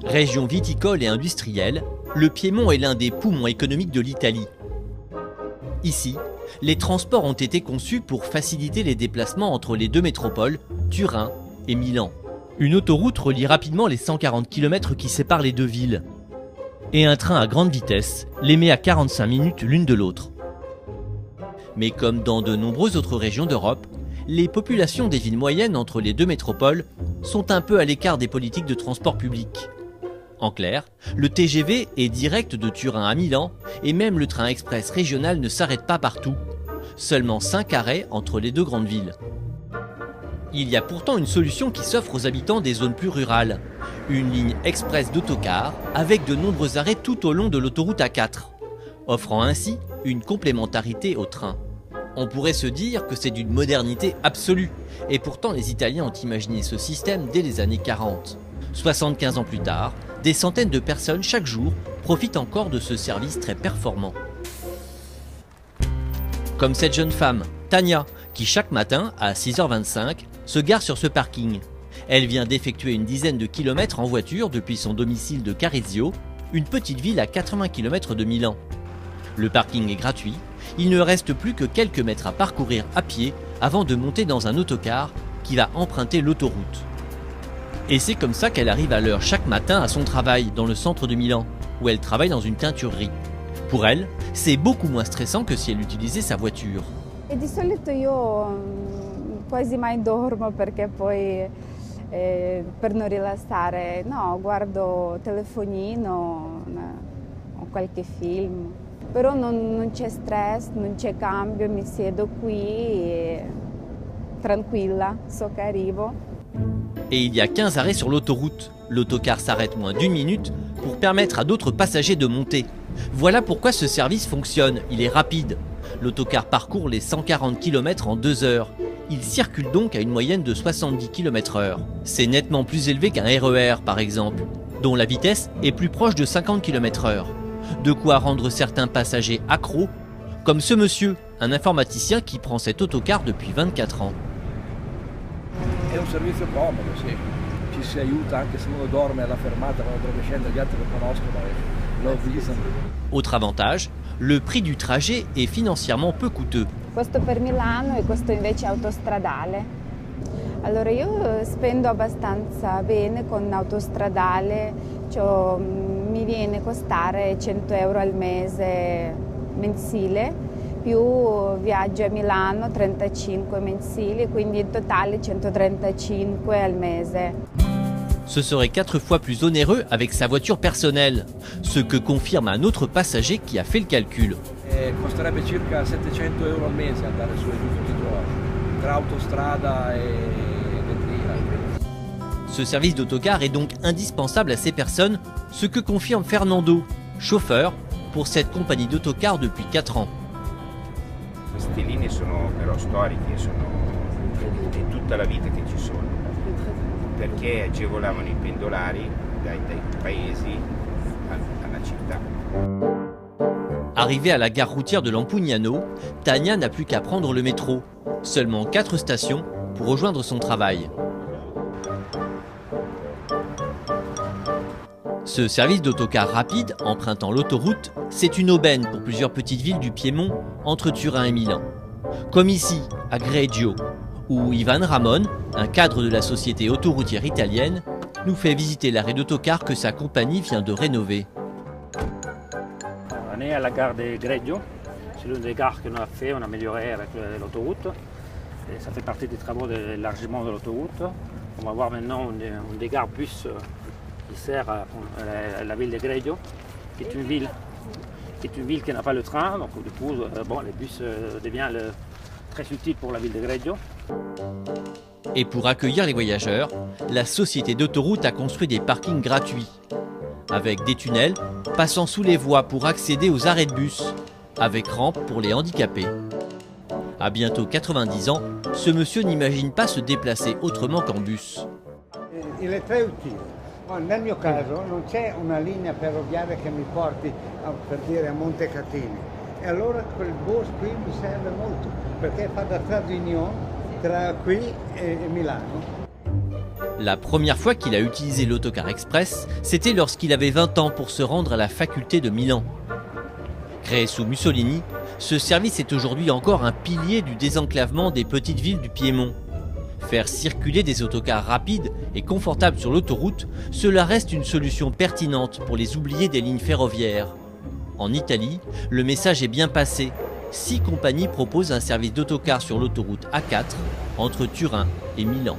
Région viticole et industrielle, le Piémont est l'un des poumons économiques de l'Italie. Ici, les transports ont été conçus pour faciliter les déplacements entre les deux métropoles, Turin et Milan. Une autoroute relie rapidement les 140 km qui séparent les deux villes. Et un train à grande vitesse les met à 45 minutes l'une de l'autre. Mais comme dans de nombreuses autres régions d'Europe, les populations des villes moyennes entre les deux métropoles sont un peu à l'écart des politiques de transport public. En clair, le TGV est direct de Turin à Milan et même le train express régional ne s'arrête pas partout. Seulement 5 arrêts entre les deux grandes villes. Il y a pourtant une solution qui s'offre aux habitants des zones plus rurales. Une ligne express d'autocar avec de nombreux arrêts tout au long de l'autoroute A4, offrant ainsi une complémentarité au train. On pourrait se dire que c'est d'une modernité absolue, et pourtant les Italiens ont imaginé ce système dès les années 40. 75 ans plus tard, des centaines de personnes chaque jour profitent encore de ce service très performant. Comme cette jeune femme, Tania, qui chaque matin, à 6h25, se gare sur ce parking. Elle vient d'effectuer une dizaine de kilomètres en voiture depuis son domicile de Carizio, une petite ville à 80 km de Milan. Le parking est gratuit, il ne reste plus que quelques mètres à parcourir à pied avant de monter dans un autocar qui va emprunter l'autoroute. Et c'est comme ça qu'elle arrive à l'heure chaque matin à son travail dans le centre de Milan, où elle travaille dans une teinturerie. Pour elle, c'est beaucoup moins stressant que si elle utilisait sa voiture. E di solito io quasi mai dormo perché poi per non rilassare, no, guardo telefonino o qualche film. Però non c'è stress, non c'è cambio, mi siedo qui tranquilla, so che arrivo. Et il y a 15 arrêts sur l'autoroute. L'autocar s'arrête moins d'une minute pour permettre à d'autres passagers de monter. Voilà pourquoi ce service fonctionne, il est rapide. L'autocar parcourt les 140 km en 2 heures. Il circule donc à une moyenne de 70 km/h. C'est nettement plus élevé qu'un RER par exemple, dont la vitesse est plus proche de 50 km/h. De quoi rendre certains passagers accros, comme ce monsieur, un informaticien qui prend cet autocar depuis 24 ans. È un servizio comodo, sì. Ci si aiuta anche se uno dorme alla fermata quando deve scendere, gli altri lo conoscono e lo avvisano. Autre avantage, le prix du trajet est financièrement peu coûteux. Questo per Milano e questo invece è autostradale. Allora io spendo abbastanza bene con autostradale, cioè, mi viene a costare 100 euro al mese mensile, più viaggio a Milano 35 mensili, quindi in totale 135 al mese. Ce serait 4 fois plus onéreux avec sa voiture personnelle, ce que confirme un autre passager qui a fait le calcul. Costerebbe circa 700 euro al mese andare su e giù tutti i giorni, tra autostrada e vetrina. Ce service d'autocar est donc indispensable à ces personnes, ce que confirme Fernando, chauffeur pour cette compagnie d'autocar depuis 4 ans. Queste linee sono però storiche, sono di tutta la vita che ci sono, perché agevolavano i pendolari dai paesi alla città. Arrivée à la gare routière de Lampugnano, Tania n'a plus qu'à prendre le métro. Seulement 4 stations pour rejoindre son travail. Ce service d'autocar rapide, empruntant l'autoroute, c'est une aubaine pour plusieurs petites villes du Piémont entre Turin et Milan. Comme ici, à Greggio, où Ivan Ramon, un cadre de la société autoroutière italienne, nous fait visiter l'arrêt d'autocar que sa compagnie vient de rénover. On est à la gare de Greggio, c'est l'une des gares qu'on a fait, on a amélioré avec l'autoroute. Et ça fait partie des travaux d'élargissement de l'autoroute. On va voir maintenant une des gares bus qui sert à la ville de Greggio, qui est une ville qui n'a pas le train, donc du coup les bus deviennent très utiles pour la ville de Greggio. Et pour accueillir les voyageurs, la société d'autoroute a construit des parkings gratuits, avec des tunnels passant sous les voies pour accéder aux arrêts de bus, avec rampe pour les handicapés. À bientôt 90 ans, ce monsieur n'imagine pas se déplacer autrement qu'en bus. Il est très utile. Nel mio caso non c'è una linea ferroviaria che mi porti per dire a Montecatini e allora quel bus qui mi serve molto perché fa da traduzione tra qui e Milano. La première fois qu'il a utilisé l'autocar express, c'était lorsqu'il avait 20 ans pour se rendre à la faculté de Milan. Créé sous Mussolini, ce service est aujourd'hui encore un pilier du désenclavement des petites villes du Piémont. Faire circuler des autocars rapides et confortables sur l'autoroute, cela reste une solution pertinente pour les oubliés des lignes ferroviaires. En Italie, le message est bien passé. 6 compagnies proposent un service d'autocar sur l'autoroute A4 entre Turin et Milan.